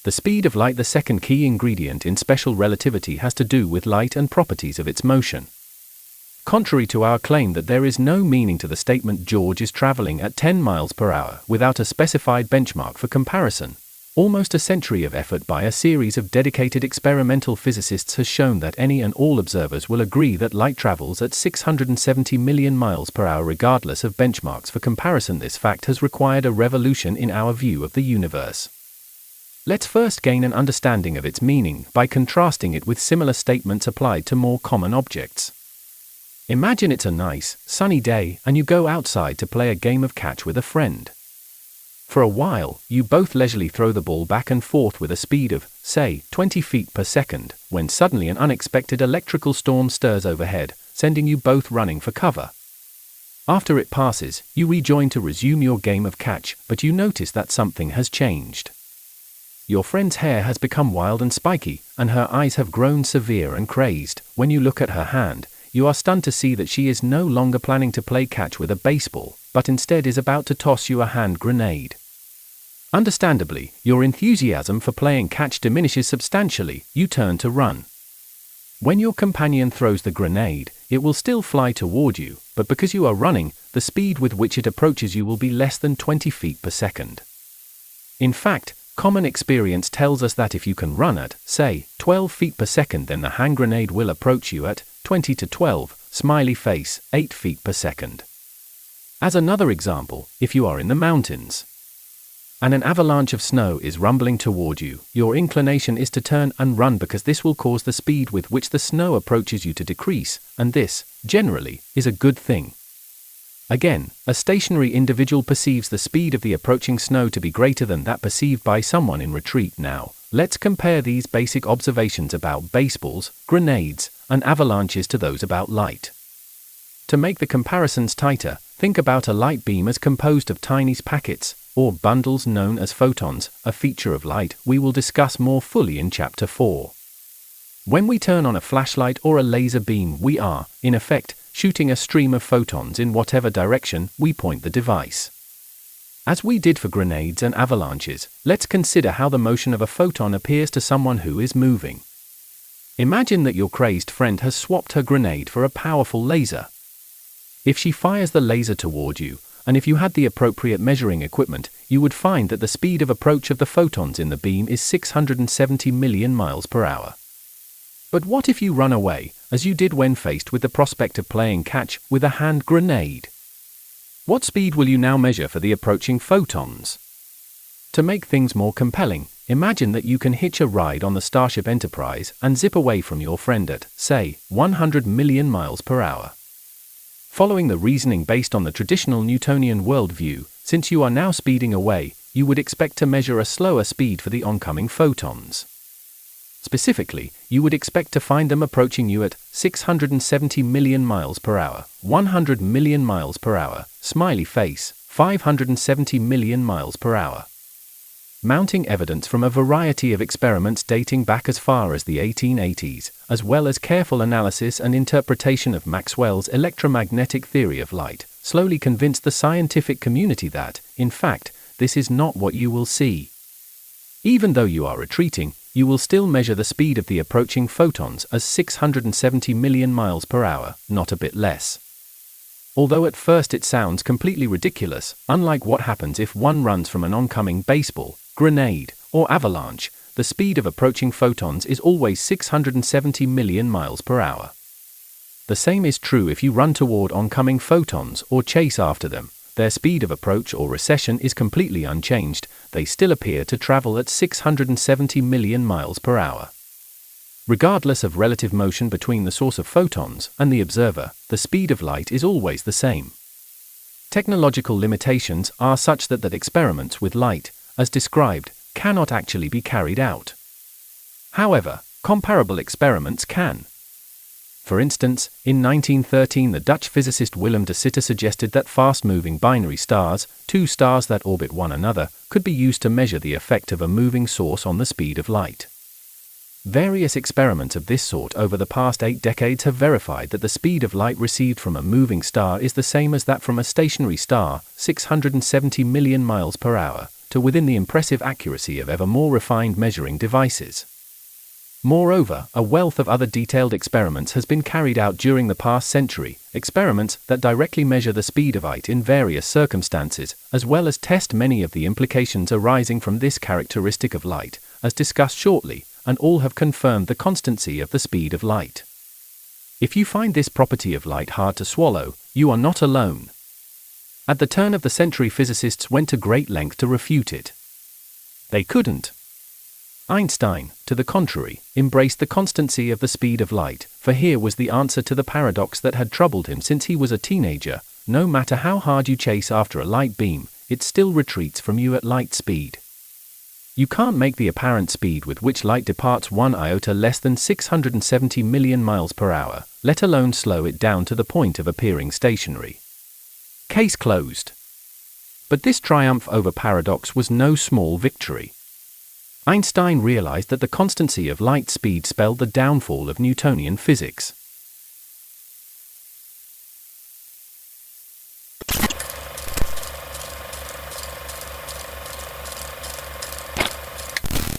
The speed of light. The second key ingredient in special relativity has to do with light and properties of its motion. Contrary to our claim that there is no meaning to the statement George is traveling at 10 miles per hour without a specified benchmark for comparison, almost a century of effort by a series of dedicated experimental physicists has shown that any and all observers will agree that light travels at 670 million miles per hour regardless of benchmarks for comparison. This fact has required a revolution in our view of the universe. Let's first gain an understanding of its meaning by contrasting it with similar statements applied to more common objects. Imagine it's a nice, sunny day and you go outside to play a game of catch with a friend. For a while, you both leisurely throw the ball back and forth with a speed of, say, 20 feet per second, when suddenly an unexpected electrical storm stirs overhead, sending you both running for cover. After it passes, you rejoin to resume your game of catch, but you notice that something has changed. Your friend's hair has become wild and spiky, and her eyes have grown severe and crazed. When you look at her hand, you are stunned to see that she is no longer planning to play catch with a baseball, but instead is about to toss you a hand grenade. Understandably, your enthusiasm for playing catch diminishes substantially. You turn to run. When your companion throws the grenade, it will still fly toward you, but because you are running, the speed with which it approaches you will be less than 20 feet per second. In fact, common experience tells us that if you can run at, say, 12 feet per second, then the hand grenade will approach you at 20 to 12, smiley face, 8 feet per second. As another example, if you are in the mountains and an avalanche of snow is rumbling toward you, your inclination is to turn and run because this will cause the speed with which the snow approaches you to decrease, and this, generally, is a good thing. Again, a stationary individual perceives the speed of the approaching snow to be greater than that perceived by someone in retreat. Now, let's compare these basic observations about baseballs, grenades, and avalanches to those about light. To make the comparisons tighter, think about a light beam as composed of tiny packets, or bundles known as photons, a feature of light we will discuss more fully in Chapter 4. When we turn on a flashlight or a laser beam, we are, in effect, shooting a stream of photons in whatever direction we point the device. As we did for grenades and avalanches, let's consider how the motion of a photon appears to someone who is moving. Imagine that your crazed friend has swapped her grenade for a powerful laser. If she fires the laser toward you, and if you had the appropriate measuring equipment, you would find that the speed of approach of the photons in the beam is 670 million miles per hour. But what if you run away, as you did when faced with the prospect of playing catch with a hand grenade? What speed will you now measure for the approaching photons? To make things more compelling, imagine that you can hitch a ride on the Starship Enterprise and zip away from your friend at, say, 100 million miles per hour. Following the reasoning based on the traditional Newtonian worldview, since you are now speeding away, you would expect to measure a slower speed for the oncoming photons. Specifically, you would expect to find them approaching you at 670 million miles per hour, 100 million miles per hour, smiley face, 570 million miles per hour. Mounting evidence from a variety of experiments dating back as far as the 1880s, as well as careful analysis and interpretation of Maxwell's electromagnetic theory of light, slowly convinced the scientific community that, in fact, this is not what you will see. Even though you are retreating, you will still measure the speed of the approaching photons as 670 million miles per hour, not a bit less. Although at first it sounds completely ridiculous, unlike what happens if one runs from an oncoming baseball, grenade, or avalanche, the speed of approaching photons is always 670 million miles per hour. The same is true if you run toward oncoming photons or chase after them. Their speed of approach or recession is completely unchanged. They still appear to travel at 670 million miles per hour. Regardless of relative motion between the source of photons and the observer, the speed of light is always the same. Technological limitations are such that experiments with light, as described, cannot actually be carried out. However, comparable experiments can. For instance, in 1913 the Dutch physicist Willem de Sitter suggested that fast-moving binary stars, two stars that orbit one another, could be used to measure the effect of a moving source on the speed of light. Various experiments of this sort over the past 8 decades have verified that the speed of light received from a moving star is the same as that from a stationary star, 670 million miles per hour. to within the impressive accuracy of ever more refined measuring devices. Moreover, a wealth of other detailed experiments has been carried out during the past century, experiments that directly measure the speed of light in various circumstances, as well as test many of the implications arising from this characteristic of light, as discussed shortly, and all have confirmed the constancy of the speed of light. If you find this property of light hard to swallow, you are not alone. At the turn of the century, physicists went to great length to refute it. They couldn't. Einstein, to the contrary, embraced the constancy of the speed of light, for here was the answer to the paradox that had troubled him since he was a teenager: no matter how hard you chase after a light beam, it still retreats from you at light speed. You can't make the apparent speed with which light departs 1 iota less than 670 million miles per hour, let alone slow it down to the point of appearing stationary. Case closed. But this triumph over paradox was no small victory. Einstein realized that the constancy of light speed spelled the downfall of Newtonian physics.